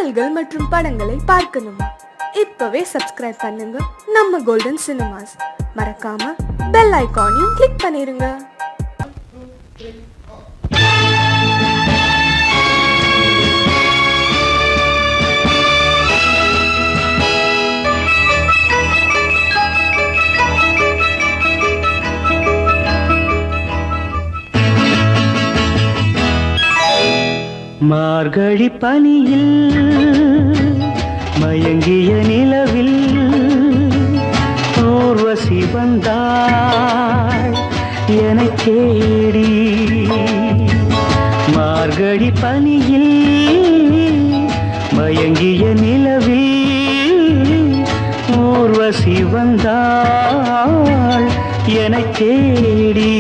பாடல்கள் மற்றும் படங்களை பார்க்கணுமா? இப்பவே சப்ஸ்கிரைப் பண்ணுங்க நம்ம கோல்டன் சினிமாஸ். மறக்காம பெல் ஐகானையும் கிளிக் பண்ணிருங்க. மார்கழி பனியில் மயங்கிய நிலவில் ஊர்வசி வந்தாள் என்னை தேடி. மார்கழி பனியில் மயங்கிய நிலவில் ஊர்வசி வந்தாள் என்னை தேடி.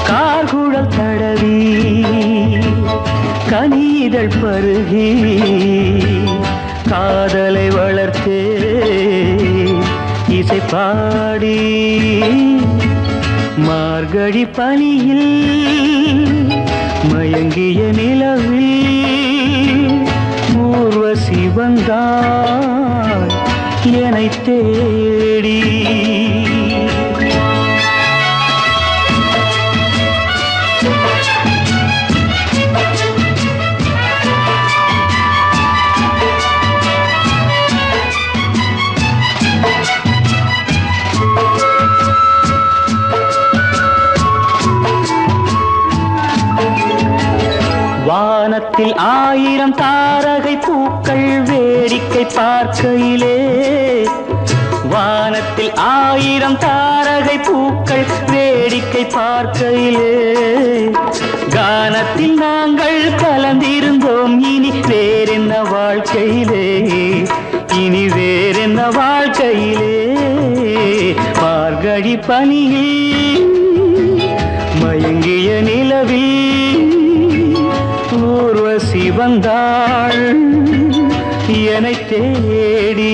கார்குழல் தடவி கனிதழ் பருகி காதலை வளர்த்தே இசை பாடி. மார்கழி பனியில் மயங்கிய நிலவில் ஊர்வசி வந்தாள் என்னை தேடி. வானத்தில் 1000 தாரகை பூக்கள் வேடிக்கை பார்க்கையிலே. வானத்தில் 1000 தாரகை பூக்கள் வேடிக்கை பார்க்கையிலே. கானத்தில் நாங்கள் கலந்திருந்தோம். இனி வேறென்ன வாழ்க்கையிலே, இனி வேறென்ன வாழ்க்கையிலே. மார்கழி பனியில் மயங்கிய நிலவில் ஊர்வசி வந்தாள் என்னை தேடி.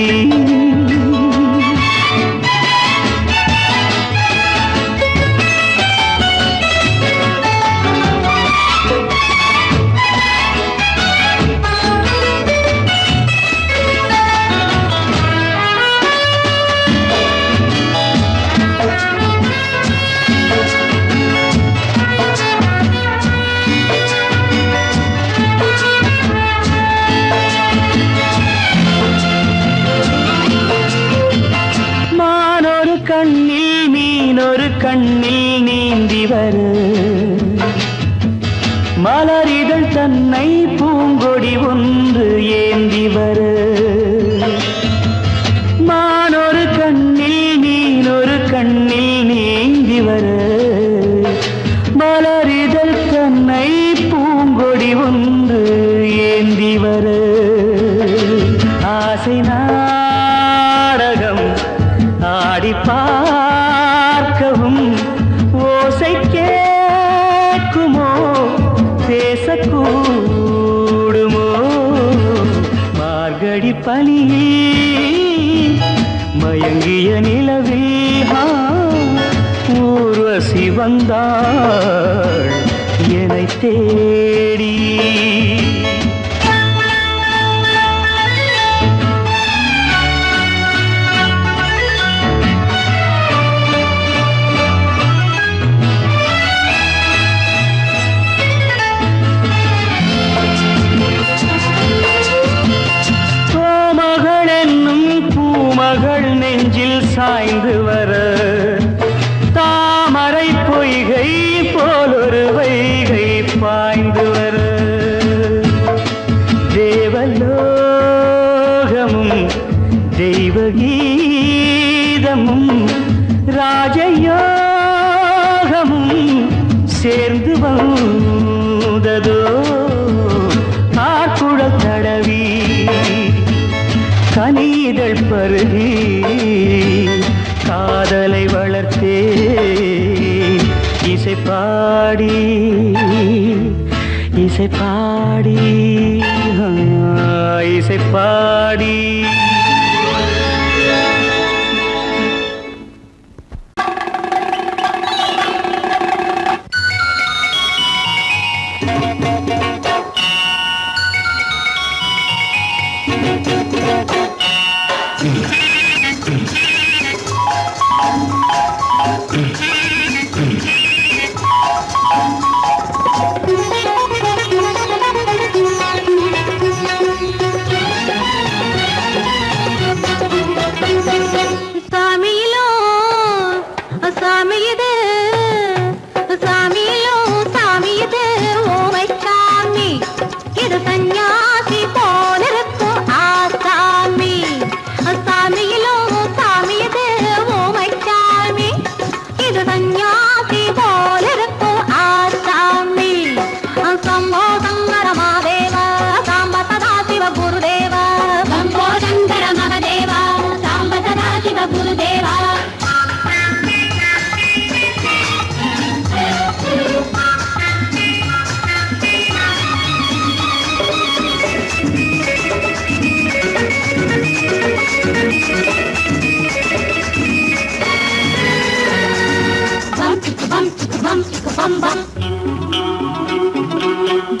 கண்ணில் மீனொரு கண்ணில் நீந்தி வரு. மலரிதழ் தன்னை பூங்கொடி ஒன்று ஏந்தி வரு. மானொரு கண்ணில் மீனொரு கண்ணில் நீந்தி வரு. மலரிதழ் தன்னை பூங்கொடி ஒன்று ஏந்தி வரு. ஆசை நாடகம் ஆடி பார்க்கவும் ஓசை கேட்குமோ, பேசக்கூடுமோ. மார்கழி பனியில் மயங்கிய நிலவில் ஊர்வசி வந்தாள் என்னை தேடி. மகள் நெஞ்சில் சாய்ந்து வர தாமரை பொய்கை போலொரு வைகை பாய்ந்து வர. தேவலோகமும் தெய்வகீதமும் ராஜயோகமும் சேர்ந்து வந்ததோ. கார்குழல் தடவி கனிதழ் பருகி காதலை வளர்த்தே இசை பாடி. இசை பாடி இசை பாடி.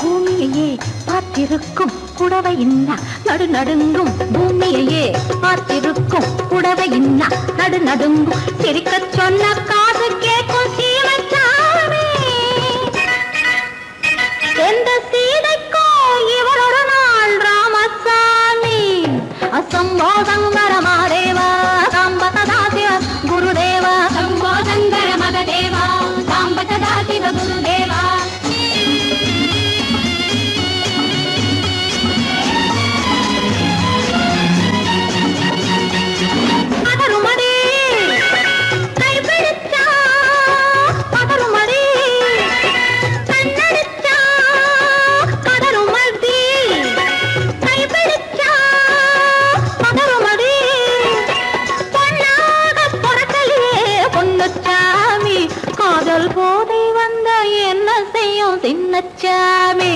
பூமியையே பார்த்திருக்கும் புடவை இன்னா நடு நடுங்கும் பூமியையே பார்த்திருக்கும் புடவை இன்னா நடு நடுங்கும் சிரிக்க சொன்ன காது கேட்கும் சீமச்சாமி எந்த சீதைக்கோ இவளோட நாள் ராமசாமி அசம்போதங்கர மாதேவா சாம்பதா சிவ குருதேவா சம்போதங்கர மகதேவா சாம்பதா சிவ குருதேவா போதை வந்த என்ன செய்யும் சின்னச்சாமி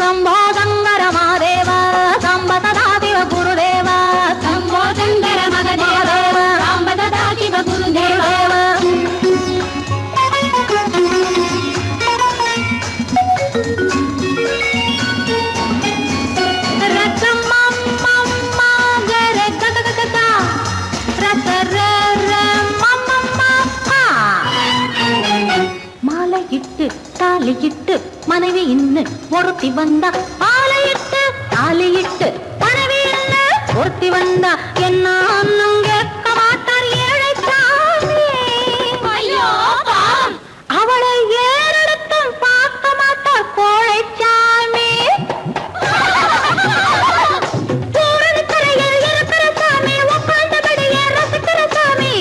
சம்போதங்கர மாதேவா சம்பதா சிவ குருதேவா சம்போதங்கர மகதேவா சம்பதா சிவ குருதேவா தாலியிட்டு மனைவி இன்னு ஒருத்தி வந்தா ஆலையிட்டு தாலியிட்டு மனைவி இன்னு ஒருத்தி வந்தா என்ன கேட்க மாட்டார் ஏழைச்சாமி ஐயோ அவளை ஏறெடுத்தும் பார்க்க மாட்டார் கோழைச்சாமி கரையில் இருக்கிற சாமி உட்கார்ந்தபடியே ரசிக்கிற சாமி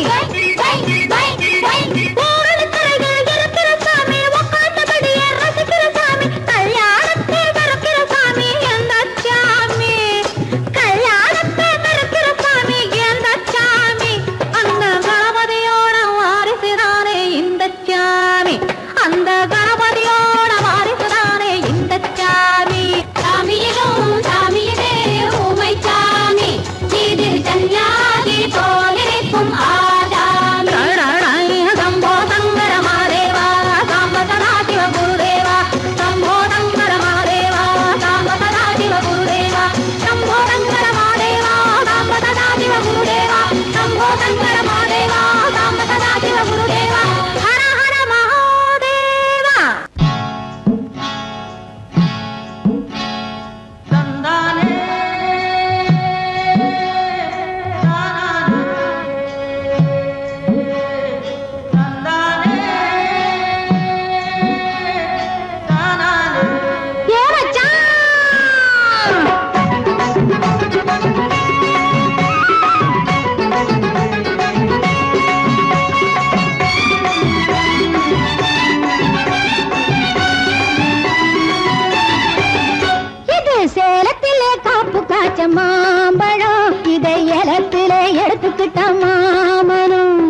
மாம்பழம் இதை இலத்திலே எடுத்துக்கிட்ட மாமனும்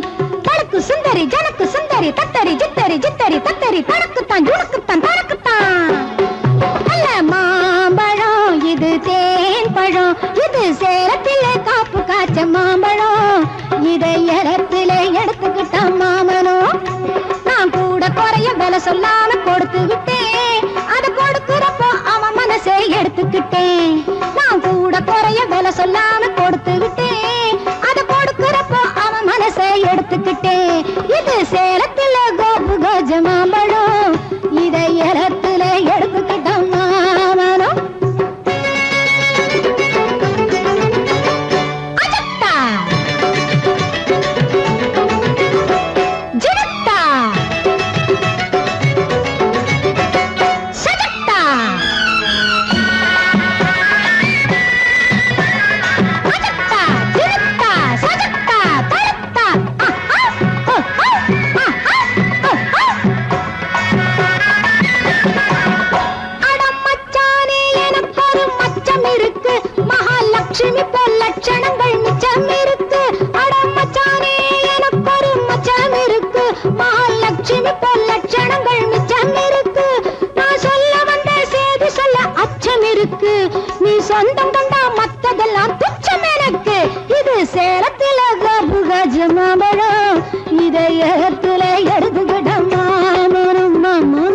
தனக்கு சுந்தரி ஜனக்கு சுந்தரி தத்தரி ஜித்தரி ஜித்தரி தத்தரி தனக்குத்தான் ஜுனக்குத்தான் தனக்குத்தான் அல்ல மாம்பழம் இது தேன் பழம் இது சேலத்திலே காப்பு காய்ச்ச மாம்பழம் இதை இலத்திலே எடுத்துக்கிட்ட மாமனும் நான் கூட குறைய விலை சொல்லாம கொடுத்து விட்டேன் அது கொடுக்கிறப்போ அவன் மனசை எடுத்துக்கிட்டேன் நான் கூட குறைய விலை மிச்சம் இருக்கு மகாலட்சுமி போல் லட்சணங்கள் மிச்சம் இருக்கு அட மச்சானே எனக்கு ஒரு மச்சம் இருக்கு மகாலட்சுமி போல் லட்சணங்கள் மிச்சம் இருக்கு நான் சொல்ல வந்த செய்தி சொல்ல அச்சம் இருக்கு நீ சொந்தம் கொண்டா மத்ததெல்லாம் துச்சம் எனக்கு இது சேலத்தில கஜமாபழம் இதயத்துல எடுத்துக்கிட்ட மாமரம் மாமா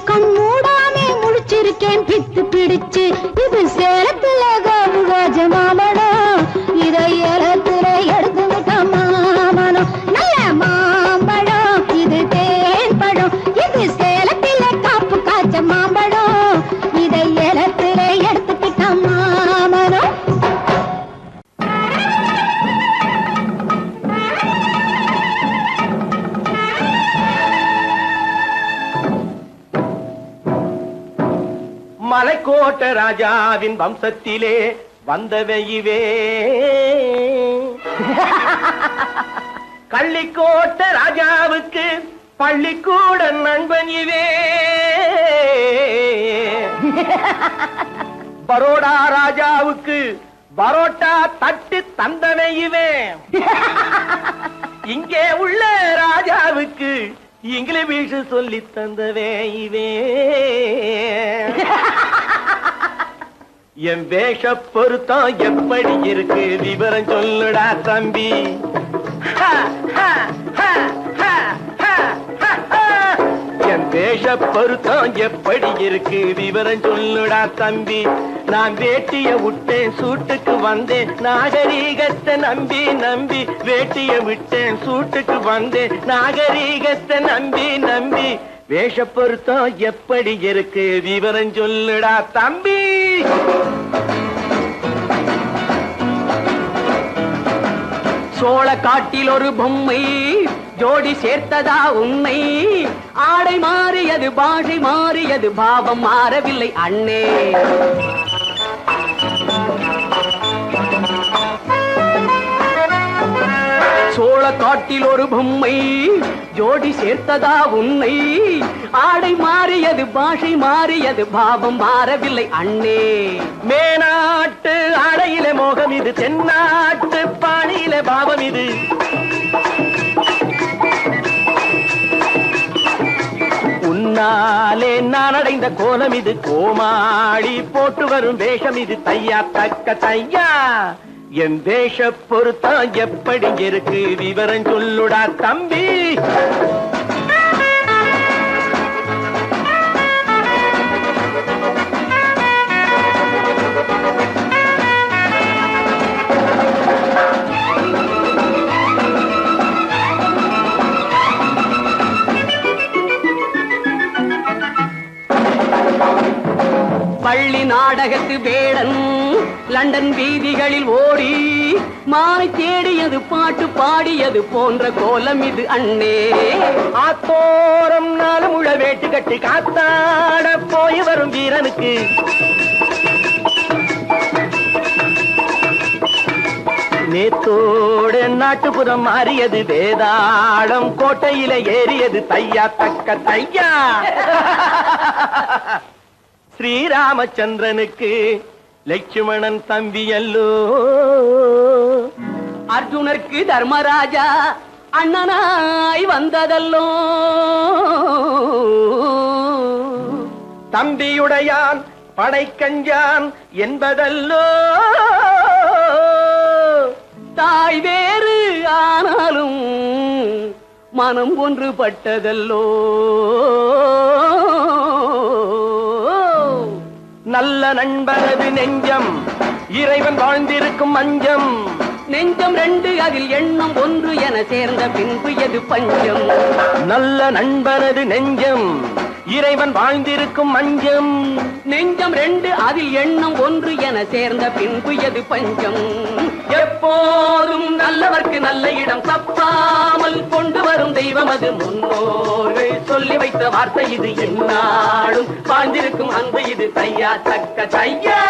கண்மூடாமே முழிச்சிருக்கேன் பித்து பிடிச்சு இது சேலத்துல கஜமாபழம் இதை ஏலத்துல எடுத்துக்கிட்ட மாமனம் நல்ல மாம்பழம் இது தேன் பழம் இது சேலத்துல காப்பு காய்ச்ச மாம்பழம் இதை ஏலத்துல எடுத்துக்கிட்ட மாமனம் மலைக்கோட்ட ராஜாவின் வம்சத்திலே வந்தவையுவே கள்ளிக்கோட்ட ராஜாவுக்கு பள்ளிக்கூட நண்பன் இவே பரோடா ராஜாவுக்கு பரோட்டா தட்டு தந்தனையுவே இங்கே உள்ள ராஜாவுக்கு இங்கிலீஷ் சொல்லி தந்தவே இவே என் வேஷ பொருத்தம் எப்படி இருக்கு விவரம் சொல்லுடா தம்பி என் வேஷ பொருத்தம் எப்படி இருக்கு விவரம் சொல்லுடா தம்பி நான் வேட்டிய விட்டேன் சூட்டுக்கு வந்தேன் நாகரீகத்தை நம்பி நம்பி வேட்டிய விட்டேன் சூட்டுக்கு வந்தேன் நாகரீகத்தை நம்பி நம்பி வேஷ பொருத்தம் எப்படி இருக்கு விவரம் சொல்லுடா தம்பி சோழ காட்டில் ஒரு பொம்மை ஜோடி சேர்த்ததா உன்னை ஆடை மாறியது பாஷை மாறியது பாவம் மாறவில்லை அண்ணே சோழ காட்டில் ஒரு பொம்மை ஜோடி சேர்த்ததா உன்னை ஆடை மாறியது பாஷை மாறியது பாவம் மாறவில்லை அண்ணே மேனாட்டு ஆடையிலே மோகம் இது தென்னாட்டு பாணியிலே பாவம் இது உன்னாலே நான் அடைந்த கோலம் இது கோமாளி போட்டு வரும் வேஷம் இது தையா தக்க தையா என் வேஷ பொருத்தம் எப்படி இருக்கு விவரம் சொல்லுடா தம்பி பள்ளி நாடகத்து வேடன் லண்டன் வீதிகளில் ஓடி மானை தேடியது பாட்டு பாடியது போன்ற கோலம் இது அண்ணே ஆத்தோரம் நாலு முழ வேட்டு கட்டி காத்தாட போய் வரும் வீரனுக்கு நேத்தோடு நாட்டுப்புறம் மாறியது வேதாளம் கோட்டையில ஏறியது தையா தக்க தையா ஸ்ரீராமச்சந்திரனுக்கு லட்சுமணன் தம்பி அல்லோ அர்ஜுனருக்கு தர்மராஜா அண்ணனாய் வந்ததல்லோ தம்பியுடையான் படைக்கஞ்சான் என்பதல்லோ தாய் வேறு ஆனாலும் மனம் ஒன்றுபட்டதல்லோ நல்ல நண்பனது நெஞ்சம் இறைவன் வாழ்ந்திருக்கும் மஞ்சம் நெஞ்சம் ரெண்டு அதில் எண்ணம் ஒன்று என சேர்ந்த பின்பு எது பஞ்சம்? நல்ல நண்பனது நெஞ்சம் இறைவன் வாழ்ந்திருக்கும் மஞ்சம். நெஞ்சம் ரெண்டு அதில் எண்ணம் ஒன்று என சேர்ந்த பின்பு எது பஞ்சம்? எப்போதும் நல்லவர்க்கு நல்ல இடம் தப்பாமல் கொண்டு வரும் தெய்வம் அது முன்னோர்கள் சொல்லி வைத்த வார்த்தை இது. என்னாலும் வாழ்ந்திருக்கும் அன்பு இது. தையா தக்க தையா.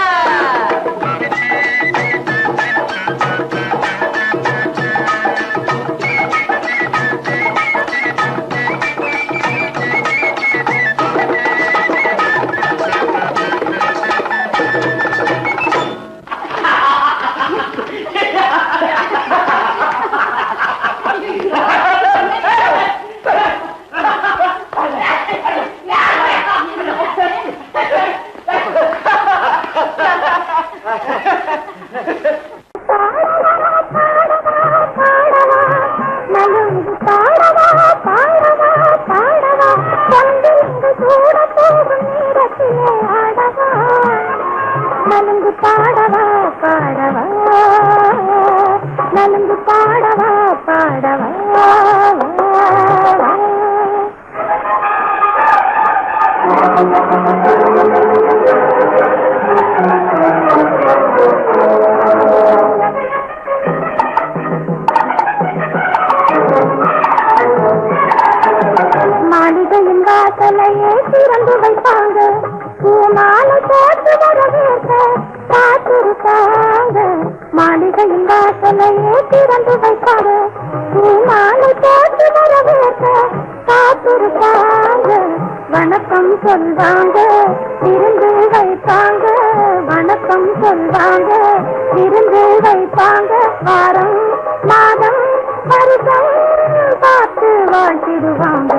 நலுங்கு பாடவா பாடவா நலுங்கு பாடவா பாடவா மாளிகையின் வாசலையே திறந்து வைப்பாங்க. பூமாலை போட்டு வரவேற்க காத்திருப்பாங்க. மாளிகையின் வாசலையே திறந்து வைப்பாங்க. பூமாலை போட்டு வரவேற்க காத்திருப்பாங்க. வணக்கம் சொல்வாங்க விருந்து வைப்பாங்க. வணக்கம் சொல்வாங்க விருந்து வைப்பாங்க. வாரம் மாதம் வருஷம் பார்த்து வாழ்த்திடுவாங்க.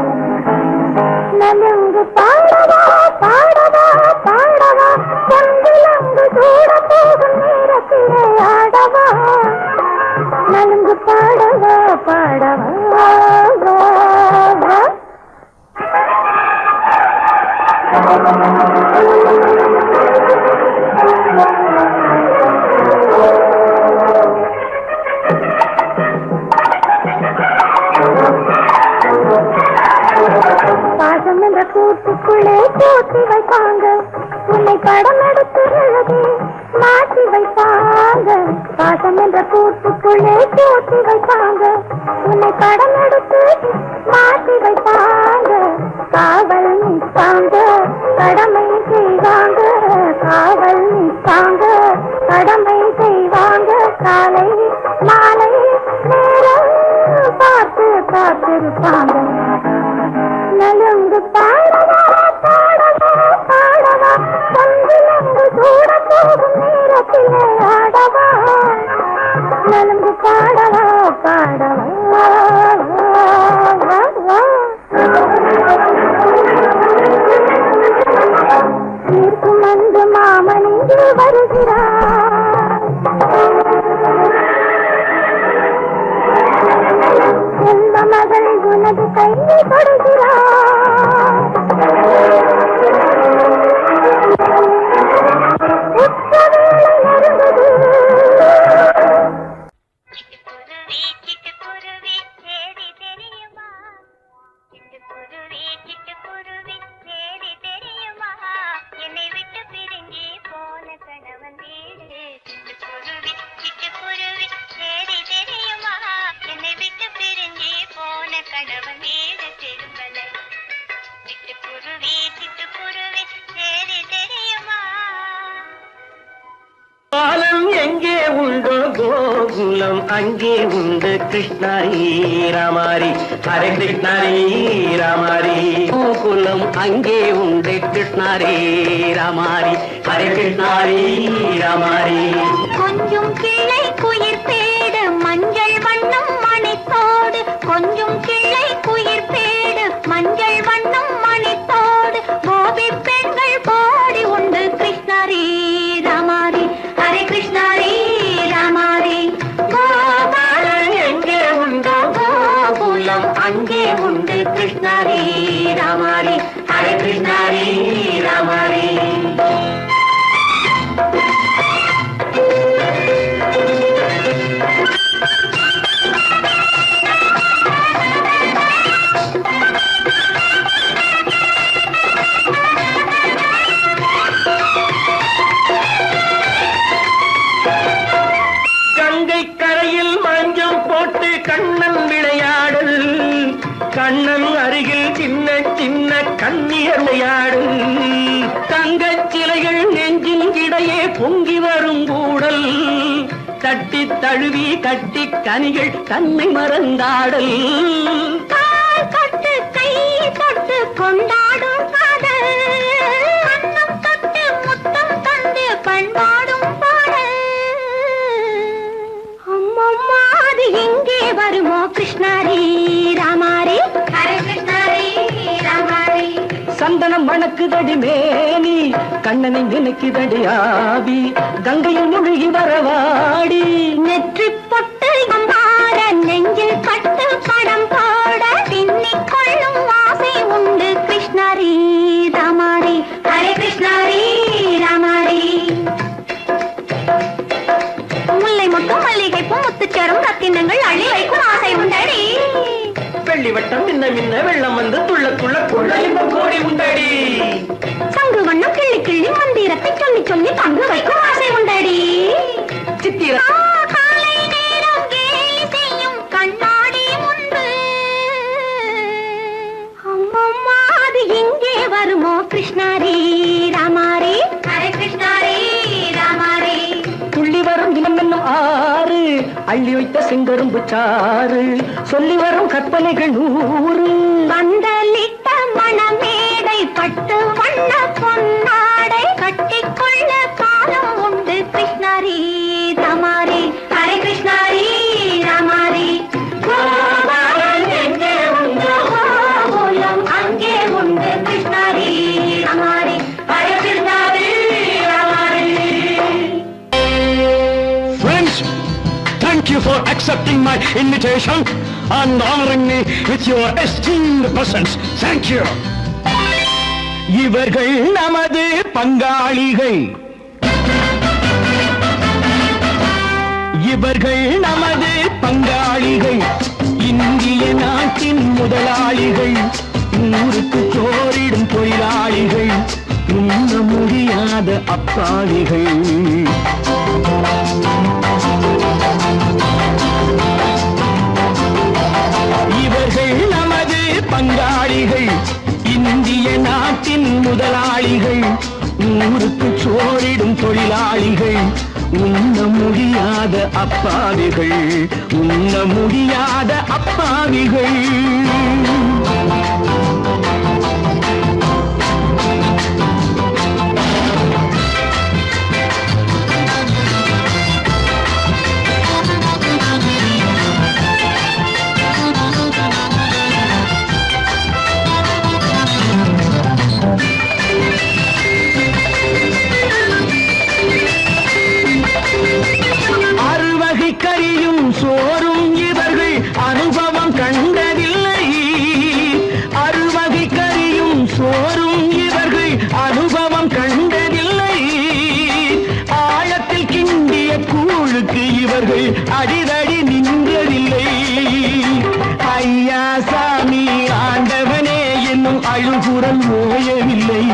நலுங்கு பாடவா பாடவா பாடவா பொங்கிலங்கு சூட போகும் நேரத்திலே ஆடவா. நலுங்கு பாடவா பாடவா. பாசம் என்ற கூட்டுக்குள்ளே போட்டி வைப்பாங்க. உன்னை படம் எடுத்து எழுதி மாற்றி வைப்பாங்க. பாசம் என்ற கூட்டுக்குள்ளே போட்டி வைப்பாங்க. உன்னை படம் எடுத்து மாற்றி வைப்பாங்க. காவல் நிற்பாங்க கடமை செய்வாங்க. காவல் நிற்பாங்க கடமை செய்வாங்க. காலை மாலை நேரம் பார்த்து காத்திருப்பாங்க. நலுங்கு பாடவா பாடவா பாடவா பொங்கிலங்கு சூட போகும் நேரத்திலே ஆடவா. நலுங்கு பாடவா பாடவா. தீர்க்கும் அன்று மாமன் இங்கு வருகிறார். செல்வ மகள் உனது கையை தொடுகிறார். உச்சவேளை நெருங்குது. சிட்டுக்குருவி சிட்டுக்குருவி சேதி தெரியுமா? சிட்டுக்குருவி சிட்டுக்குருவி சேதி தெரியுமா? என்னை விட்டு பிரிஞ்சு போன கணவன் வீடு. சிட்டுக்குருவி சிட்டுக்குருவி சேதி தெரியுமா? என்னை விட்டு பிரிஞ்சு போன கணவன் வீடு திரும்பலை. சிட்டுக்குருவி சிட்டுக்குருவி சேதி தெரியுமா? பாலம் எங்கே உண்டோ கோகுலம் அங்கே உண்டு. கிருஷ்ணாரி ராமாரி ஹரே கிருஷ்ணாரி ராமாரி. கோகுலம் அங்கே உண்டு. கிருஷ்ணாரே ராமாரி ஹரே கிருஷ்ணாரே ராமாரி. கொஞ்சம் கிளை குயிர் பேடு மஞ்சள் வண்ணம் மணித்தோடு. கொஞ்சம் கிளை குயிர் பேடு மஞ்சள் வண்ணம் மணித்தோடு. கோபி பெண்கள் போடி உண்டு. கிருஷ்ணாரி ராமாரி ஹரே கிருஷ்ணாரி ராமாரி. பாலம் எங்கே உண்டோ கோகுலம் அங்கே உண்டு. கிருஷ்ணாரி ராமாரி ஹரே கிருஷ்ணாரி ராமாரி. கங்கை கரையில் மஞ்சள் போட்டு கண்ணன் விளையாடல், கண்ணன் அருகில் சின்ன சின்ன கண்ணியர் விளையாடல், தங்கச் சிலைகள் நெஞ்சின் இடையே பொங்கி வரும் கூடல், தட்டி தழுவி கட்டி கனிகள் தன்னை மறந்தாடல், கால் தொட்டு கை தொட்டு கொண்டாடும் காதல், கண்ணம் தொட்டு முத்தம் தந்து பண்பாடும் பாடல். அம்மம்மா அது எங்கே வருமோ கிருஷ்ணாரி ராமாரி, ஹரே கிருஷ்ணாரி ராமாரி. சந்தனம் மணக்குதடி மேனி, கண்ணனை நினைக்குதடி ஆவி, கங்கையில் முழுகி வரவாடி, நெற்றி பொட்டு அம்பார நெஞ்சில் பட்டு படம் போட பின்னிக் கொள்ளும் ஆசை உண்டு கிருஷ்ணாரி ராமாரி, ஹரே கிருஷ்ணாரி ராமாரி. முல்லை மொட்டும் மல்லிகை பூ முத்துச்சரம் ரத்தினங்கள் அள்ளி வைக்கும் ஆசை உண்டடி, வெள்ளி வட்டம் மின்ன மின்ன வெள்ளம் வந்து துள்ள துள்ள கொள்ள இன்பம் கோடி உண்டடி, சங்கு வண்ணம் கிள்ளி கிள்ளி மந்திரத்தை சொல்லி சொல்லி பங்கு வைக்கும் ஆசை உண்டடி. சித்திர காலை நேரம் கேலி செய்யும் கண்ணாடி முன்பு அம்மம்மா அது எங்கே வருமோ கிருஷ்ணாரி ராமாரி, ஹரே கிருஷ்ணாரி ராமாரி. துள்ளி வரும் தினம் என்னும் ஆறு, அள்ளி வைத்த செங்கரும்பு சாறு, சொல்லி வரும் கற்பனைகள் 100, பந்தலிட்ட மணமேடை பட்டு வண்ண பொன்னாடை கட்டிக்கொள்ள காலம் உண்டு கிருஷ்ணாரி ராமாரி, ஹரே கிருஷ்ணாரி ராமாரி. கோபாலன் எங்கே உண்டோ கோலம் அங்கே உண்டு கிருஷ்ணாரி ராமாரி, Hare கிருஷ்ணாரி ராமாரி. Friends, thank you for accepting my invitation and honoring me with your esteemed presence. Thank you. இவர்கள் நமது பங்காளிகள், இவர்கள் நமது பங்காளிகள், இந்திய நாட்டின் முதலாளிகள், ஊருக்கு சோறிடும் தொழிலாளிகள், உண்ண முடியாத அப்பாவிகள். இவர்கள் நமது பங்காளிகள், இந்திய நாட்டின் முதலாளிகள், ஊருக்கு சோறிடும் தொழிலாளிகள், உண்ண முடியாத அப்பாவிகள், உண்ண முடியாத அப்பாவிகள். அறுவகை கறியும் சோறும் இவர்கள் அனுபவம் கண்டதில்லை, அறுவகை கறியும் சோறும் இவர்கள் அனுபவம் கண்டதில்லை, ஆழத்தில் கிண்டிய கூழுக்கு இவர்கள் அடிதடி நின்றதில்லை. ஐயா சாமி ஆண்டவனே என்னும் அழுகுரல் ஓயவில்லை.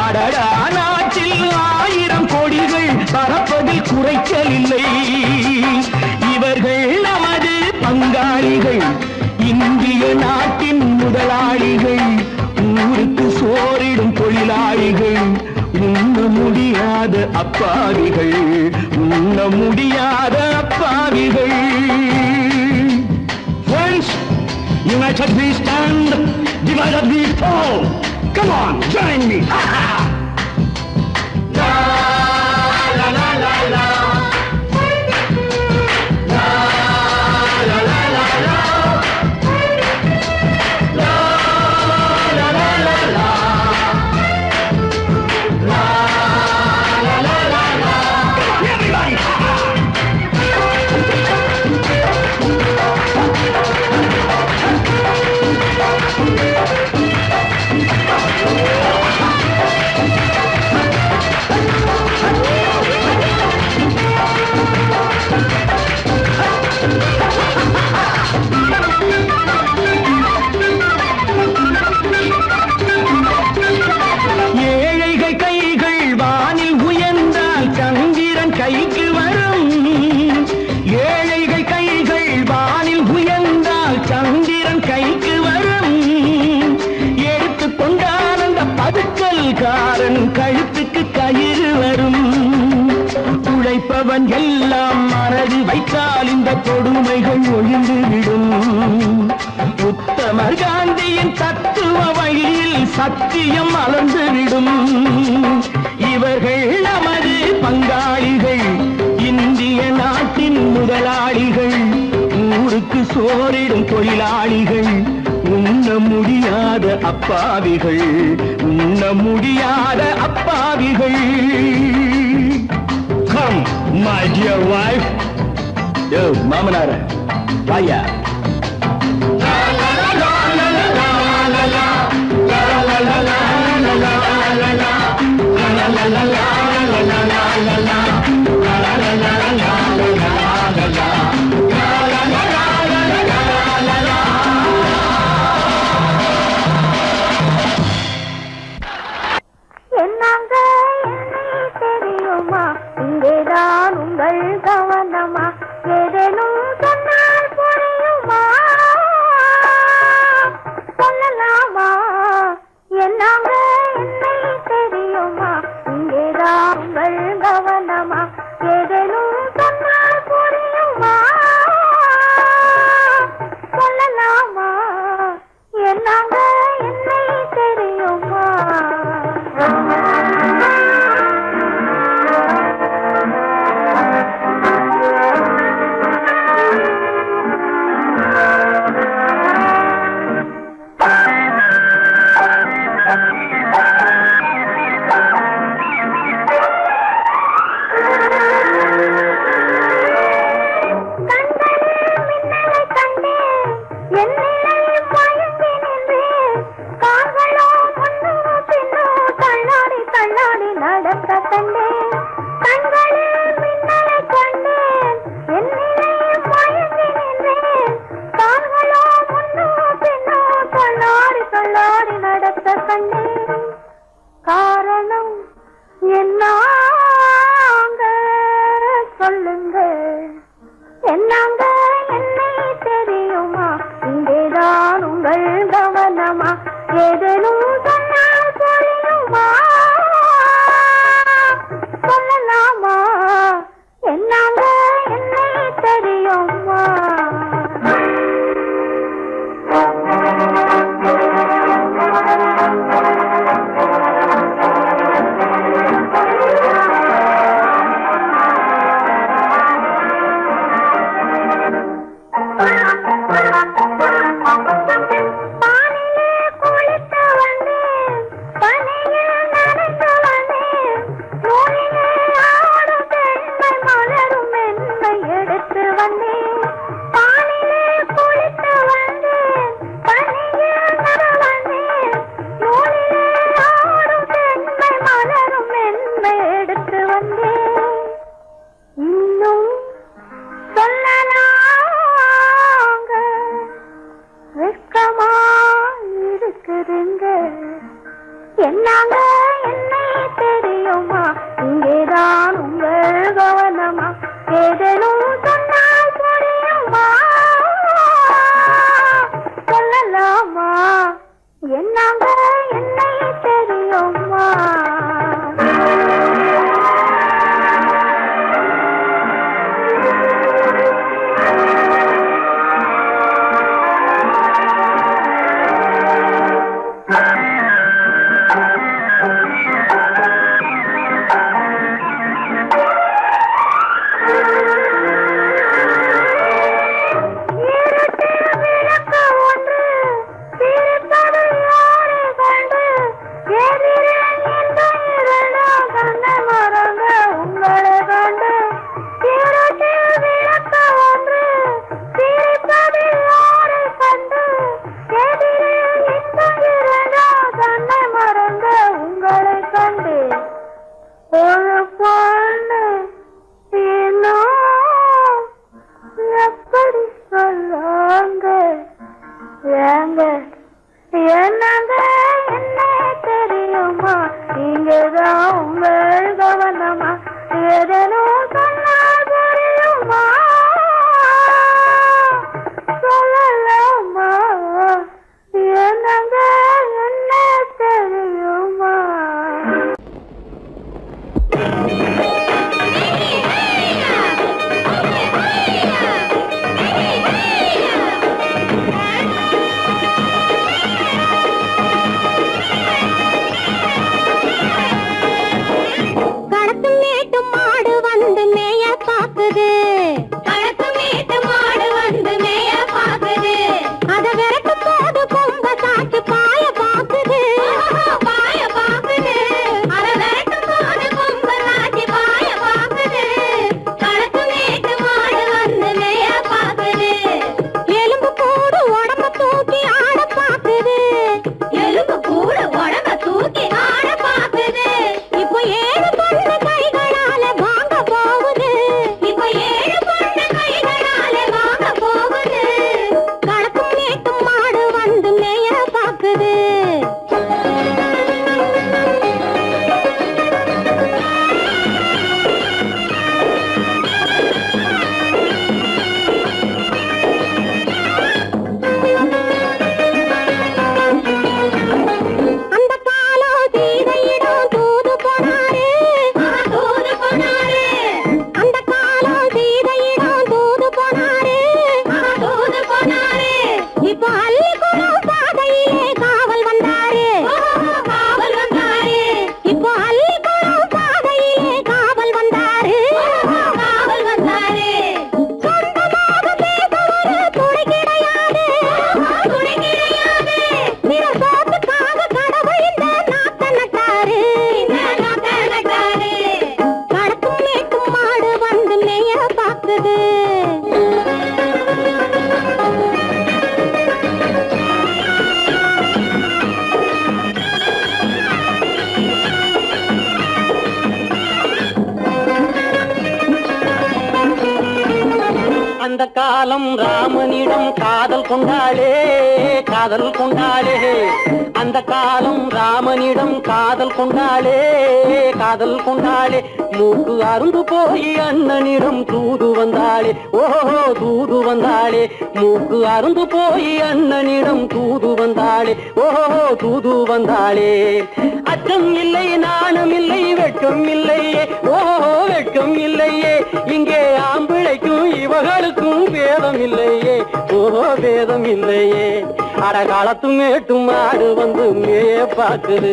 அடடா நாட்டில் 1000 கொடிகள் பறப்பதில் குறைச்சல் இல்லை. இவர்கள் நமது பங்காளிகள், இந்திய நாட்டின் முதலாளிகள், ஊருக்கு சோறிடும் தொழிலாளிகள், உண்ண முடியாத அப்பாவிகள், உண்ண முடியாத அப்பாவிகள். Friends, united we stand, divided we fall. Come on, join me. கொடுமைகள் ஒழிந்துவிடும். உத்தமர் காந்தியின் தத்துவ வழியில் சத்தியம் மலர்ந்துவிடும். இவர்கள் நமது பங்காளிகள், இந்திய நாட்டின் முதலாளிகள், ஊருக்கு சோறிடும் தொழிலாளிகள், உண்ண முடியாத அப்பாவிகள், உண்ண முடியாத அப்பாவிகள். Come, my dear wife. யோ மாமனார வாயா. என்னங்க என்னை தெரியுமா, இங்கேதான் உங்கள் கவனமா, ஏதேனும் சொன்னால் புரியுமா, சொல்லலாமா. என்னங்க என்னை தெரியுமா, இங்கேதான் உங்கள் கவனமா, ஏதேனும் சொன்னால் புரியுமா, சொல்லலாமா. என்னங்க என்னை தெரியுமா. காரணம் என்னாங்க சொல்லுங்க. என்னங்க என்னை தெரியுமா, இங்கேதான் உங்கள் கவனமா, ஏதேனும் சொன்னால் புரியுமா, சொல்லலாமா. என்னங்க என்னை தெரியுமா. என்னங்க என்னை தெரியுமா, இங்கேதான் உங்கள் கவனமா, ஏதேனும் சொன்னால் புரியுமா, சொல்லலாமா. என்னங்க என்னை தெரியுமா. என்னங்க என்ன தெரியுமா, இங்கேதான் உங்கள் கவனமா, ஏதேனும் சொன்னால் புரியுமா, சொல்லலாமா. என்னங்க என்ன தெரியுமா. காலம் ராமனிடம் காதல் கொண்டாளே காதல் கொண்டாளே அந்த காலம் ராமனிடம் காதல் கொண்டாளே காதல் கொண்டாளே மூக்கு அருந்து போய் அண்ணனிடம் தூது வந்தாளே ஓஹோ தூது வந்தாளே மூக்கு அருந்து போய் அண்ணனிடம் தூது வந்தாளே ஓஹோ தூது வந்தாளே அச்சம் இல்லை நாணம் இல்லை வெட்கம் இல்லையே ஓஹோ வெட்கம் இல்லையே இங்கே ஆம்பிளைக்கும் இவர்களுக்கும் வேதம் இல்லையே ஓஹோ வேதம் இல்லையே அடகாலத்து மேட்டும் மாடு வந்து மேய பாக்குது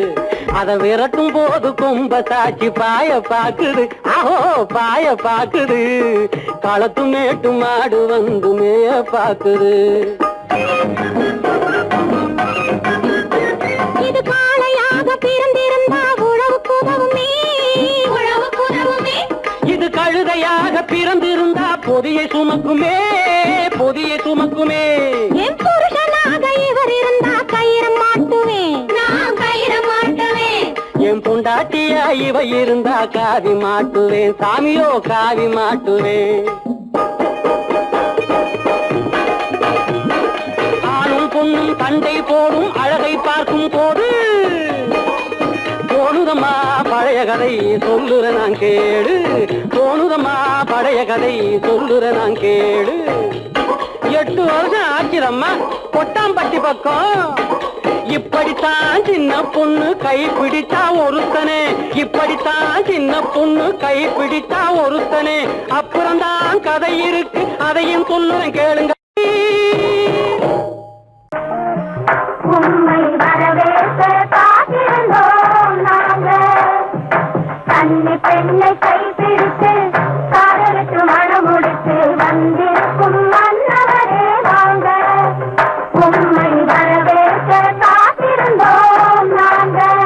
அத விரட்டும் போது கொம்ப சாட்சி பாய பாக்குது ஆஹோ பாய பாக்குது களத்து மேட்டும் மாடு வந்து மேய பாக்குது இது காளையாக பிறந்திருந்தா உழவுக்கு உதவுமே உழவுக்கு உதவுமே இது கழுதையாக பிறந்திருந்தா பொதியை சுமக்குமே பொதியை சுமக்குமே என் புருஷனாக இவர் இருந்தா கயிறு மாட்டுவேன் நான் கயிறு மாட்டுவேன் என் பொண்டாட்டியா இவ இருந்தா காவி மாட்டுவேன் சாமியோ காவி மாட்டுவேன் ஆணும் பொண்ணும் சண்டை போடும் அழகை பார்க்கும் போது தோணுதம்மா பழைய கதை சொல்லுற நான் கேளு தோணுதம்மா பழைய கதை சொல்லுற நான் கேளு 8 வருஷம் ஆச்சுதம்மா கொட்டாம்பட்டி பக்கம் இப்படித்தான் சின்ன பொண்ணு கை பிடித்தா ஒருத்தனே இப்படித்தான் சின்ன பொண்ணு கை பிடித்தா ஒருத்தனே அப்புறம்தான் கதை இருக்கு அதையும் சொல்லுறேன் கேளுங்க உம்மை வரவேற்க காத்திருந்தோம் நாங்கள் கண்ணி பெண்ணை கைப்பிடித்து காதலுக்கு மனமுடித்து வந்திருக்கும் மன்னவரே வாங்க உம்மை வரவேற்க காத்திருந்தோம் நாங்கள்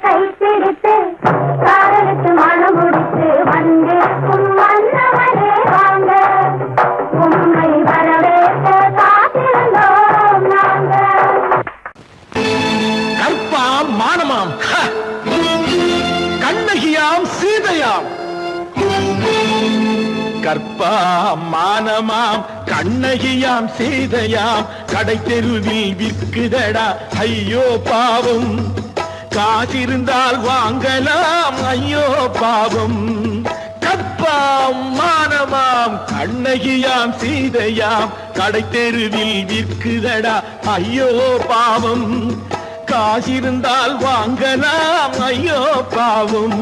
கைப்பிடித்து காதலுக்கு மனம் முடித்து வந்திருக்கும் மன்னவரே வாங்க உம்மை வரவேற்க காத்திருந்தோம் நாங்கள் கற்பாம் மானமாம் கண்ணகியாம் சீதையாம் கடை தெருவில் விற்குதடா ஐயோ பாவம் காசிருந்தால் வாங்கலாம் ஐயோ பாவம் கற்பாம் மானமாம் கண்ணகியாம் சீதையாம் கடை தெருவில் விற்குதடா ஐயோ பாவம் காசிருந்தால் வாங்கலாம் ஐயோ பாவம்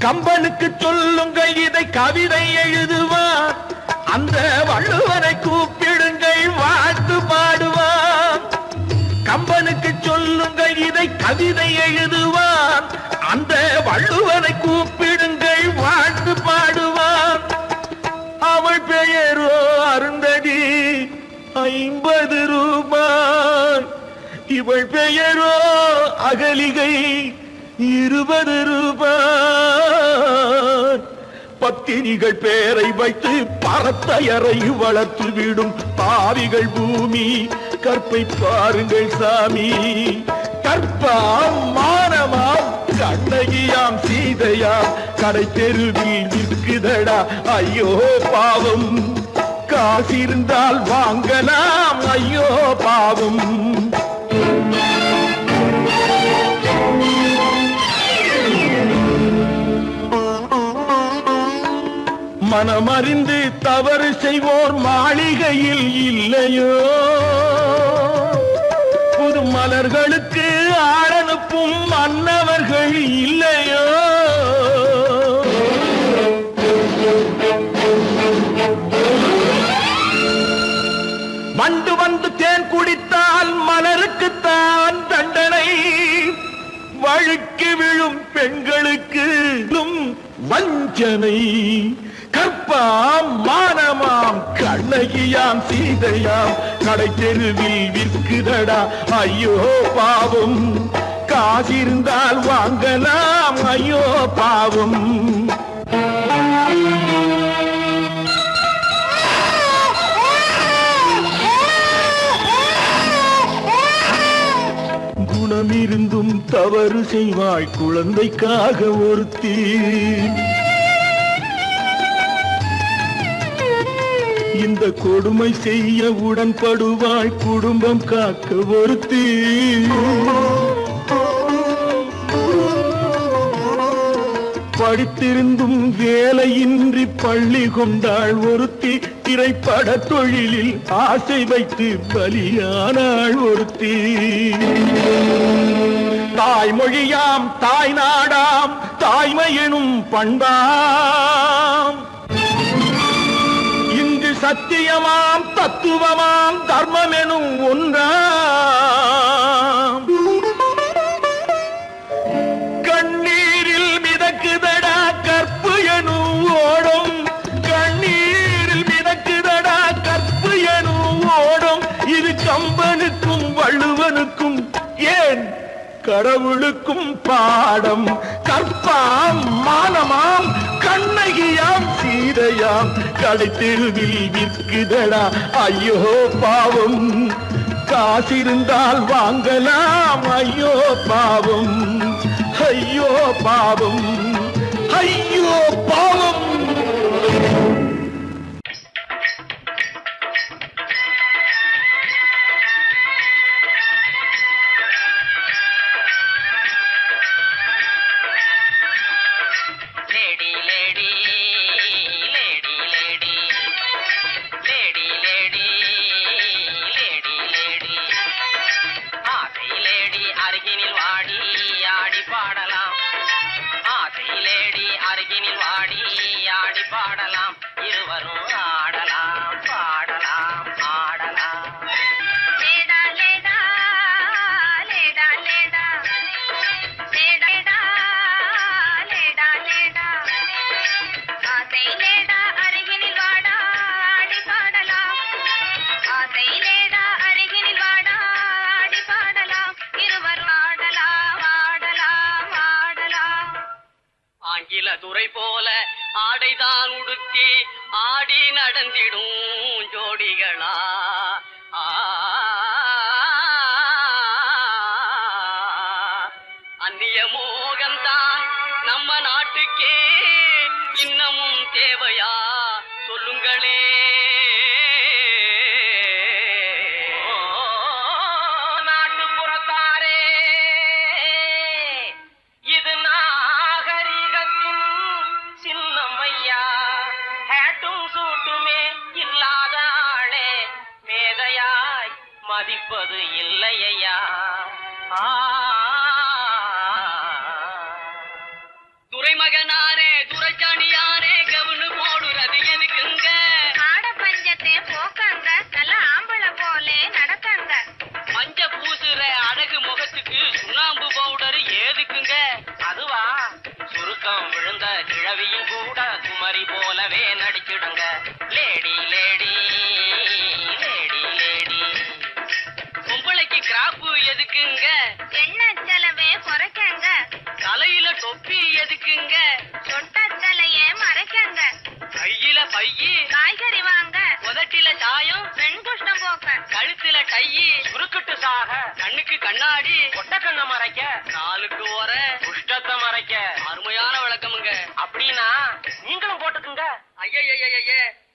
கம்பனுக்கு சொல்லுங்கள் இதை கவிதை எழுதுவார் அந்த வள்ளுவரை கூப்பிடுங்கள் வாழ்த்து பாடுவார் கம்பனுக்கு சொல்லுங்கள் இதை கவிதை எழுதுவார் அந்த வள்ளுவரை கூப்பிடுங்கள் வாழ்த்து பாடுவார் அவள் பெயரோ அருந்ததி 50 ரூபாய் இவள் பெயரோ அகலிகை 20 ரூபாய். பத்தினிகள் பேரை வைத்து பரத்தையறை வளர்த்து விடும் பாவிகள் பூமி. கற்பை பாருங்கள் சாமி, கற்பாம் மானமாம் கண்ணகியாம் சீதையாம் கடை தெருவில் நிற்குதடா ஐயோ பாவம். காசிருந்தால் வாங்கலாம் ஐயோ பாவம். மனமறிந்து தவறு செய்வோர் மாளிகையில் இல்லையோ, புது மலர்களுக்கு ஆளனுப்பும் மன்னவர்கள் இல்லையோ. வண்டு வந்து தேன் குடித்தால் மலருக்குத்தான் தண்டனை. வழுக்கி விழும் பெண்களுக்கு வஞ்சனை. கற்பாம் மானமாம் கண்ணகியாம் சீதையாம் கடை தெருவில் விற்குதடா ஐயோ பாவம். காசிருந்தால் வாங்கலாம் ஐயோ பாவம். குணமிருந்தும் தவறு செய்வாய் குழந்தைக்காக ஒருத்தி. இந்த கொடுமை செய்ய உடன்படுவாய் குடும்பம் காக்க ஒருத்தி. படித்திருந்தும் வேலையின்றி பள்ளி கொண்டாள் ஒருத்தி. திரைப்பட தொழிலில் ஆசை வைத்து பலியானாள் ஒருத்தி. தாய்மொழியாம் தாய் நாடாம் தாய்மையெனும் பண்பாம். இங்கு சத்தியமாம் தத்துவமாம் தர்மம் எனும் ஒன்றாம். கண்ணீரில் மிதக்குதடா கற்பு எனும் ஓடும். கண்ணீரில் மிதக்குதடா கற்பு எனும் ஓடும். இது கம்பனுக்கும் வள்ளுவனுக்கும் ஏன் கடவுளுக்கும் பாடம். கற்பாம் மானமாம் கண்ணகியாம் சீதையாம் கடை தெருவில் விற்குதடா ஐயோ பாவம். காசிருந்தால் வாங்கலாம் ஐயோ பாவம். ஐயோ பாவம், ஐயோ பாவம். துறை போல ஆடைதான் உடுத்தி ஆடி நடந்திடும் ஜோடிகளா. அந்நிய மோகம்தான் நம்ம நாட்டுக்கே இன்னமும் தேவையா சொல்லுங்களே. நாட்டுப்புறத்தாரே இது நாகரிகத்தின் சின்னம்மையா. ஹேட்டும் சூட்டுமே இல்லாத ஆளே மேதையாய் மதிப்பது இல்லையா. துறைமகனாரே துரைச்சாணியாரே கவுனு போடுறது எதுக்குங்க. ஆட பஞ்சத்தை போக்கங்க நல்ல ஆம்பள போலே நடக்கங்க. மஞ்ச பூசுற அழகு முகத்துக்கு சுண்ணாம்பு பவுடர் ஏதுக்குங்க. அதுவா சுருக்கம் விழுந்த கிழவியும் கூட குமரி போலவே நடிச்சிடுங்க. லேடி லேடி லேடி லேடி பொம்பளைக்கு கிராப்பு எதுக்கு. தொப்பி எதுக்குங்க சொட்டத்தலைய மறைக்கங்க கையில பையி காய்கறி வாங்க உதட்டில சாயம் பெண் குஷ்டம் போக்க கழுத்துல டையி குறுக்கிட்டு சாக கண்ணுக்கு கண்ணாடி கொட்ட கண்ண மறைக்க காலுக்கு ஓர குஷ்டத்தை மறைக்க அருமையான விளக்கமுங்க அப்படின்னா நீங்களும் போட்டுக்குங்க. ஐய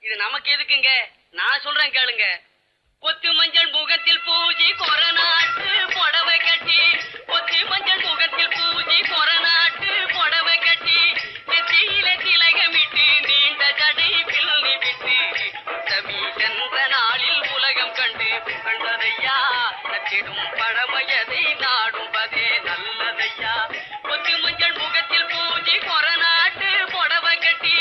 இது நமக்கு எதுக்குங்க நான் சொல்றேன் கேளுங்க பொத்து மஞ்சள் முகத்தில் பூஜி கொரநாட்டு புடவை கட்டி பொத்து மஞ்சள் முகத்தில் பூஜி கொரநாட்டு புடவை கட்டி நெத்தியில திலகமிட்டு நீண்ட ஜடை பிள்ளி விட்டு உத்தமி சென்ற நாளில் உலகம் கண்டு கண்டதையா நச்சிடும் பழமையதை நாடும்பதே நல்லதையா பொத்து மஞ்சள் முகத்தில் பூஜி கொரநாட்டு புடவை கட்டி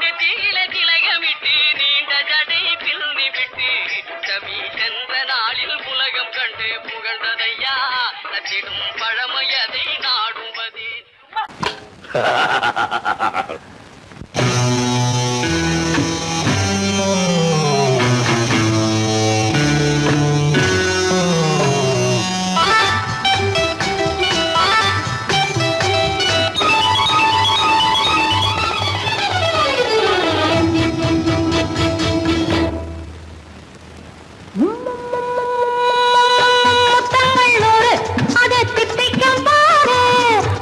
நெத்தியில திலகமிட்டு நீண்ட ஜடை பிள்ளி விட்டு உத்தமி சென்ற நாளில் உலகம் கண்டு புகழ்ந்ததையா நச்சிடும் பழமையதை நாடும்பதே முத்தங்கள் நூறு அதை தித்திக்கும் பாரு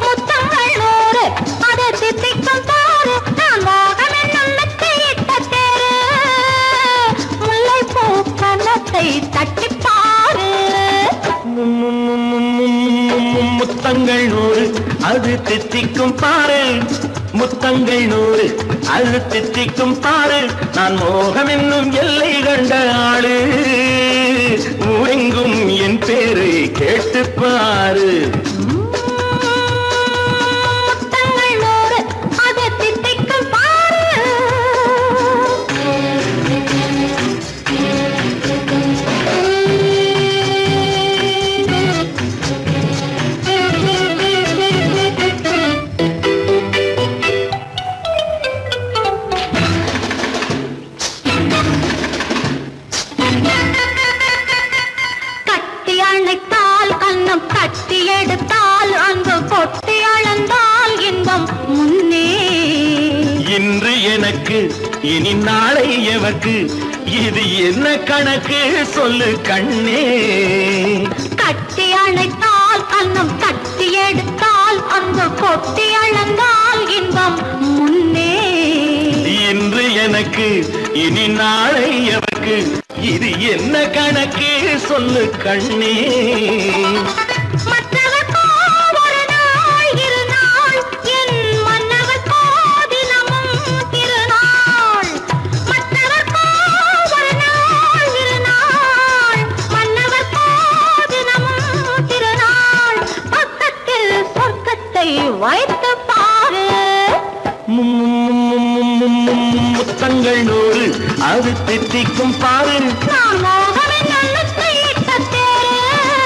முத்தங்கள் நூறு அதை தித்திக்கும் பாரு நான் மோகம் என்னும் மெத்தையிட்ட தேரு முல்லைப்பூ கன்னத்தை தட்டி பாரு முத்தங்கள் நூறு அது தித்திக்கும் பாரு முத்தங்கள் நூறு அது தித்திக்கும் பாரு நான் மோகம் என்னும் எல்லை கண்ட ஆளு ஊரெங்கும் என் பேரை கேட்டு பாரு. முத்தங்கள் நூறு அதை தித்திக்கும் பாரு கட்டி அணைத்தால் கண்ணம் கட்டி எடுத்தால் அன்பு கொட்டி அளந்தால் இன்பம் முன்னே இன்று எனக்கு இனி நாளை எவர்க்கு இது என்ன கணக்கு சொல்லு கண்ணே. கட்டி அணைத்தால் கண்ணம் கட்டி எடுத்தால் அன்பு கொட்டி அளந்தால் இன்பம் முன்னே இன்று எனக்கு இனி நாளை எவர்க்கு இது என்ன கணக்கு சொல்லு கண்ணே. மற்றவர்க்கோ ஒரு நாள் இரு நாள் என் மன்னவர்க்கோ தினமும் திருநாள் மற்றவர்க்கோ ஒரு நாள் இரு நாள் மன்னவர்க்கோ தினமும் திருநாள் பக்கத்தில் சொர்க்கத்தை வைத்து பாரு முத்தங்கள் நூறு அது தித்திக்கும் பாரு நான் மோகமே நல்லத்தை இட்ட தேரு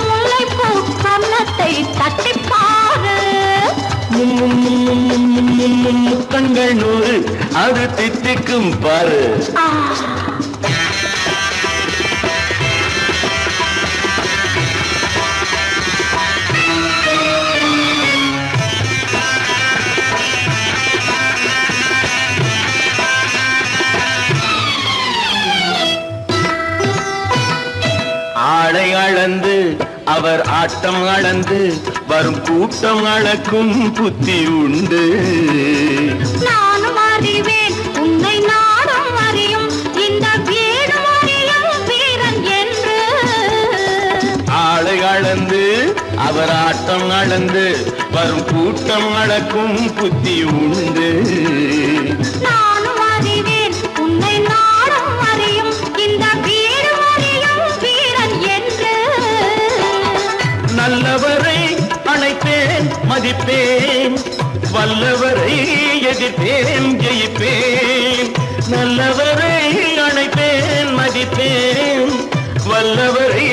முல்லைப்பூ கன்னத்தை தட்டி பாரு முத்தங்கள் நூறு அது தித்திக்கும் பாரு. ஆளை அளந்து அவர் ஆட்டம் அளந்து வரும் கூட்டம் அளக்கும் புத்தி உண்டு. நானும் அறிவேன் உன்னை நாடும் அறியும் இந்த வீடும் அறியும் வீரன் என்று ஆளை அளந்து அவர் ஆட்டம் அளந்து வரும் கூட்டம் அளக்கும் புத்தி உண்டு. நானும் அறிவேன் உன்னை நாடும் அறியும் இந்த வீடும் அறியும் வீரன் என்று நல்லவரை அணைப்பேன் மதிப்பேன் வல்லவரை எதிர்ப்பேன் ஜெயிப்பேன். நல்லவரை அணைப்பேன் மதிப்பேன் வல்லவரை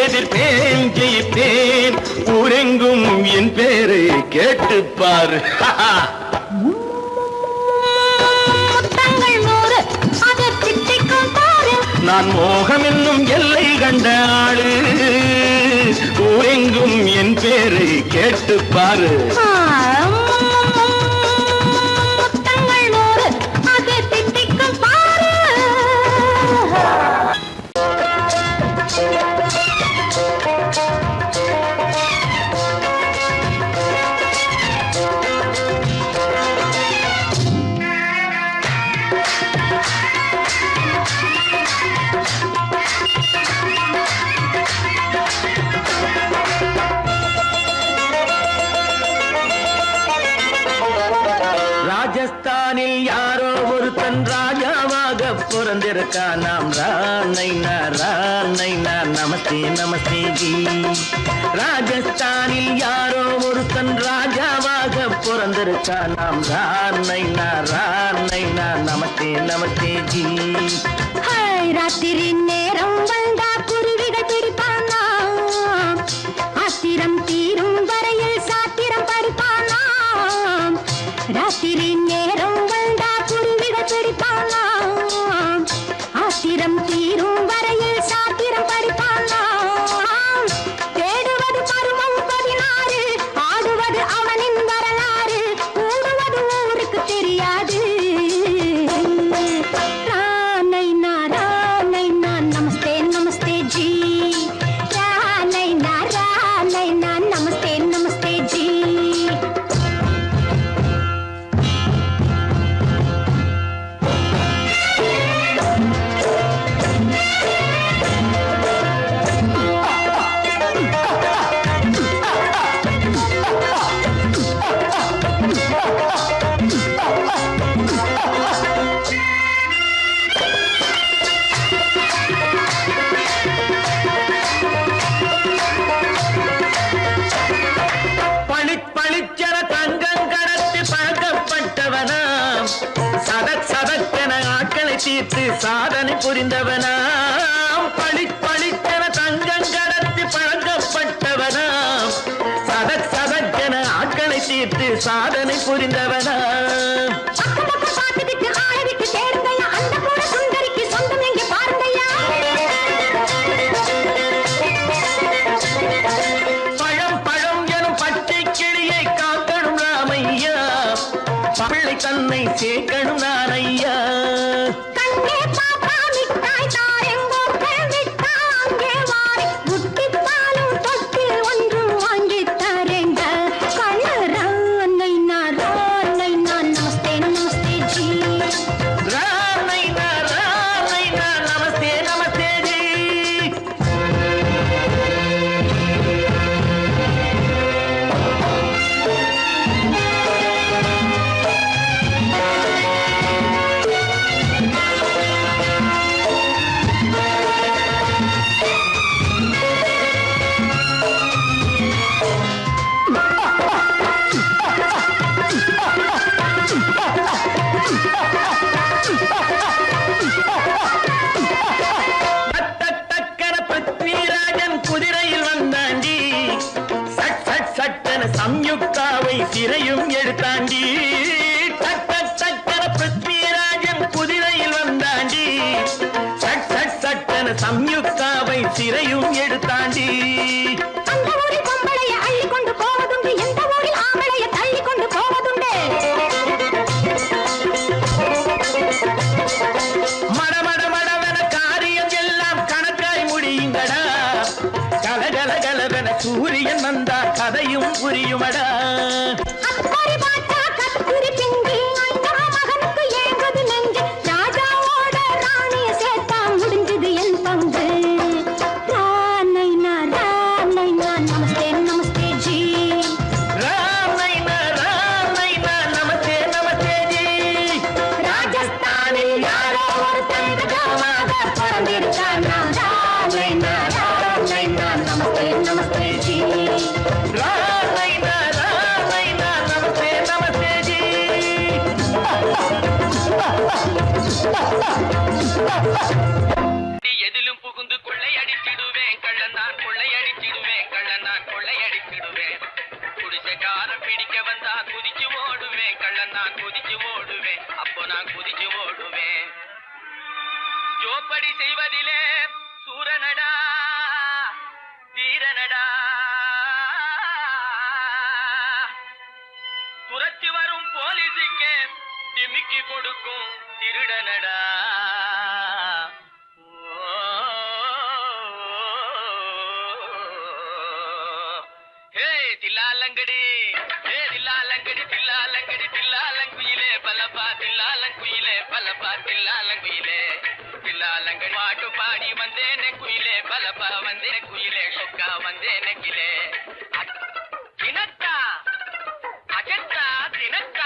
எதிர்ப்பேன் ஜெயிப்பேன். ஊரெங்கும் என் பேரை கேட்டுப்பார். முத்தங்கள் நூறு அதை தித்திக்கும் பாரு நான் மோகம் என்னும் எல்லை கண்ட ஆளு ஊரெங்கும் என் பேரை கேட்டுப்பாரு. ராஜஸ்தானில் யாரோ ஒருத்தன் ராஜாவாக பிறந்திருக்கான். நாம் ராணைனா நமஸ்தே நமஸ்தே ஜி. ராஜஸ்தானில் யாரோ ஒருத்தன் ராஜாவாக பிறந்திருக்கான். நாம் ராணைனா நமஸ்தே நமஸ்தே ஜி. ஹாய், ராத்திரி நேரம் வந்தா குருவிகள் பிடிப்பானா, ஆத்திரம் தீரும் வரையில் சாத்திரம் படிப்பானா. ராத்திரி நேரம் வந்தா குருவிகள் பிடிப்பானா, ஆத்திரம் தீரும் வரையில் சாத்திரம் படிப்பானா. தேடுவது பருவம் 16, ஆடுவது அவனின் வரலாறு, கூடுவது ஊருக்கு தெரியாது. நமஸ்தே நமஸ்தே ஜி. நமஸ்தே நமஸ்தே ஜி. பளிச்சென தங்கம் கடத்தி பழக்கப்பட்டவனாம். சதக்கென ஆட்களை தீர்த்து சாதனை புரிந்தவனாம். பளிச்சென தங்கம் கடத்தி பழக்கப்பட்டவனாம். சதக்கென ஆட்களை தீர்த்து சாதனை புரிந்தவனாம். பழம் எனும் பச்சை கிளியை காக்கணும் ராமையா, பிள்ளை தன்னை சேர்க்கணும் நானையா. நமஸ்தே நமஸ்தே ஜி. டக்கன பிருத்விராஜன் குதிரையில் வந்தாண்டி. சட்டென சம்யுக்தாவை சிறையும் எடுத்தாண்டி. டக்கன பிருத்விராஜன் குதிரையில் வந்தாண்டி. சட்டென சம்யுக்தாவை சிறையும் எடுத்தாண்டி. மடமடவென காரியம் எல்லாம் கணக்காய் முடியுங்கடா. கலகலகலவென சூரியன் வந்தா கதையும் புரியுமடா. நமஸ்தே நமஸ்தே ஜி. நமஸ்தே நமஸ்தே ஜி. ராஜஸ்தானில் யாரோ ஒருத்தன் ராஜாவாக பிறந்திருக்கானா. நமஸ்தே நமஸ்தே ஜி. நமஸ்தே நமஸ்தே ஜி. எதிலும் புகுந்து கொள்ளையடிச்சிடுவேன் கள்ளன் நான், கொள்ளையடிச்சிடுவேன் கள்ளன் நான், கொள்ளையடிச்சிடுவேன். குடிசைக்காரன் பிடிக்க வந்தா குதிச்சு ஓடுவேன் கள்ளன் நான், குதிச்சு ஓடுவேன். அப்போ நான் குதிச்சு ஓடுவேன். ஜோப்படி செய்வதிலே சூரனடா தீரனடா. துரத்தி வரும் போலீஸுக்கே திமிக்கி கொடுக்கும் திருடனடா. ஹே தில்லாலங்கடி, ஹே தில்லாலங்கடி, தில்லாலங்கடி தில்லாலங்குயிலே பலப்பா, தில்லாலங்குயிலே பலப்பா, தில்லாலங்குயிலே தில்லாலங்கடி. பாட்டு பாடி வந்தேனே குயிலே பலப்பா, வந்தேனே குயிலே சொக்கா வந்தேனே கிலே. தினத்தா அஜத்தா தினத்தா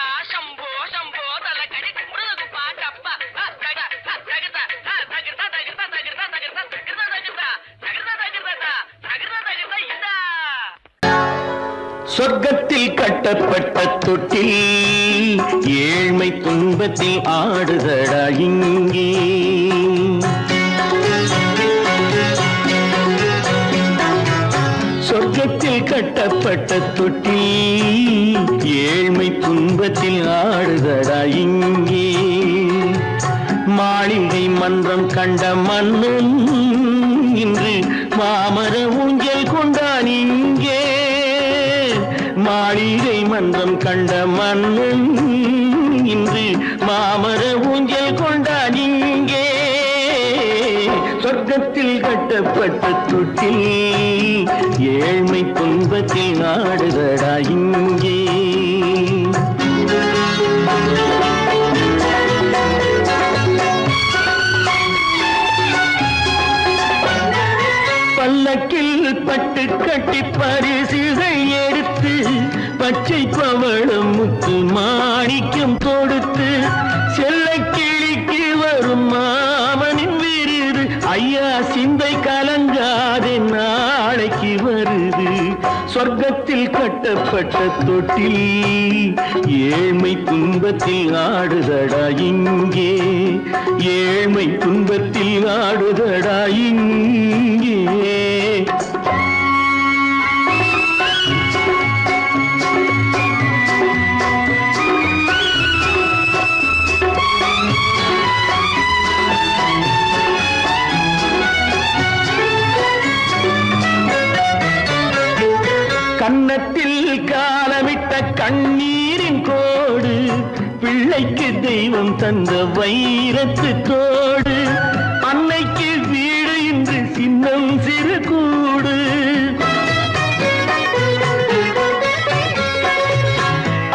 சொர்க்கத்தில் கட்டப்பட்ட தொட்டில் ஏழ்மை துன்பத்தில் ஆடுதடா இங்கே. சொர்க்கத்தில் கட்டப்பட்ட தொட்டில் ஏழ்மை துன்பத்தில் ஆடுதடா இங்கே. மாளிகை மன்றம் கண்ட மன்னன் இன்று மாமர ஊஞ்சல் கொண்டான் இங்கே. மாளிகை மன்றம் கண்ட மன்னன் இன்று மாமர ஊஞ்சல் கொண்டான் இங்கே. சொர்க்கத்தில் கட்டப்பட்ட தொட்டில் ஏழ்மை துன்பத்தில் நாடுதடா இங்கே. பல்லக்கில் பட்டு கட்டி பரிசுகள் எடுத்து பச்சை பவளம் முத்து மாணிக்கம் தொடுத்து செல்ல கிளிக்கு வரும் மாமனின் விருது. ஐயா சிந்தை கலங்காதே நாளைக்கு வருது. சொர்க்கத்தில் கட்டப்பட்ட தொட்டில் ஏழ்மை துன்பத்தில் ஆடுதடா இங்கே. ஏழ்மை துன்பத்தில் ஆடுதடா இங்கே. கன்னத்தில் காலமிட்ட கண்ணீரின் கோடு பிள்ளைக்கு தெய்வம் தந்த வைரத்து தோடு. அன்னைக்கு வீடு இன்று சின்னம் சிறு கூடு.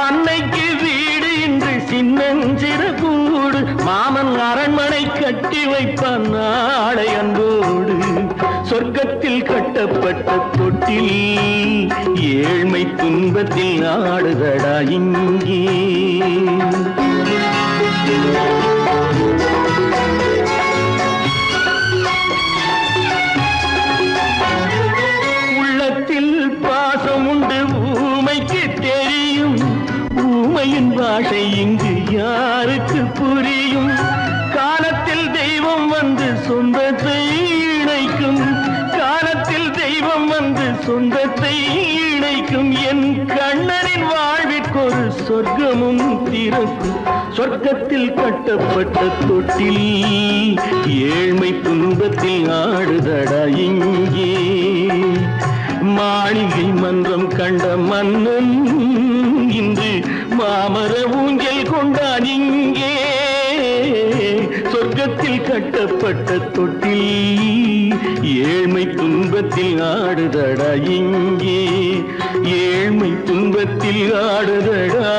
அன்னைக்கு வீடு இன்று சின்னம் சிறு கூடு. மாமன் அரண்மனை கட்டி வைப்பான் நாளை அன்போடு. சொர்க்கத்தில் கட்டப்பட்ட தொட்டில் ஏழ்மை துன்பத்தில் ஆடுதடா இங்கே. உள்ளத்தில் பாசம் உண்டு ஊமைக்கு தெரியும். ஊமையின் பாஷை இங்கு யாருக்கு புரியும்? காலத்தில் தெய்வம் வந்து சொந்தத்தை இணைக்கும். காலத்தில் தெய்வம் வந்து சொந்தத்தை இணைக்கும். என் கண்ணனின் வாழ்விற்கொரு சொர்க்கமும் திறக்கும். சொர்க்கத்தில் கட்டப்பட்ட தொட்டில் ஏழ்மை துன்பத்தில் ஆடுதடா இங்கே. மாளிகை மன்றம் கண்ட மன்னன் இன்று மாமர ஊஞ்சல் கொண்டான் இங்கே. சொர்க்கத்தில் கட்டப்பட்ட தொட்டில் ஏழ்மை துன்பத்தில் ஆடுதடா இங்கே. ஏழ்மை துன்பத்தில் ஆடுதடா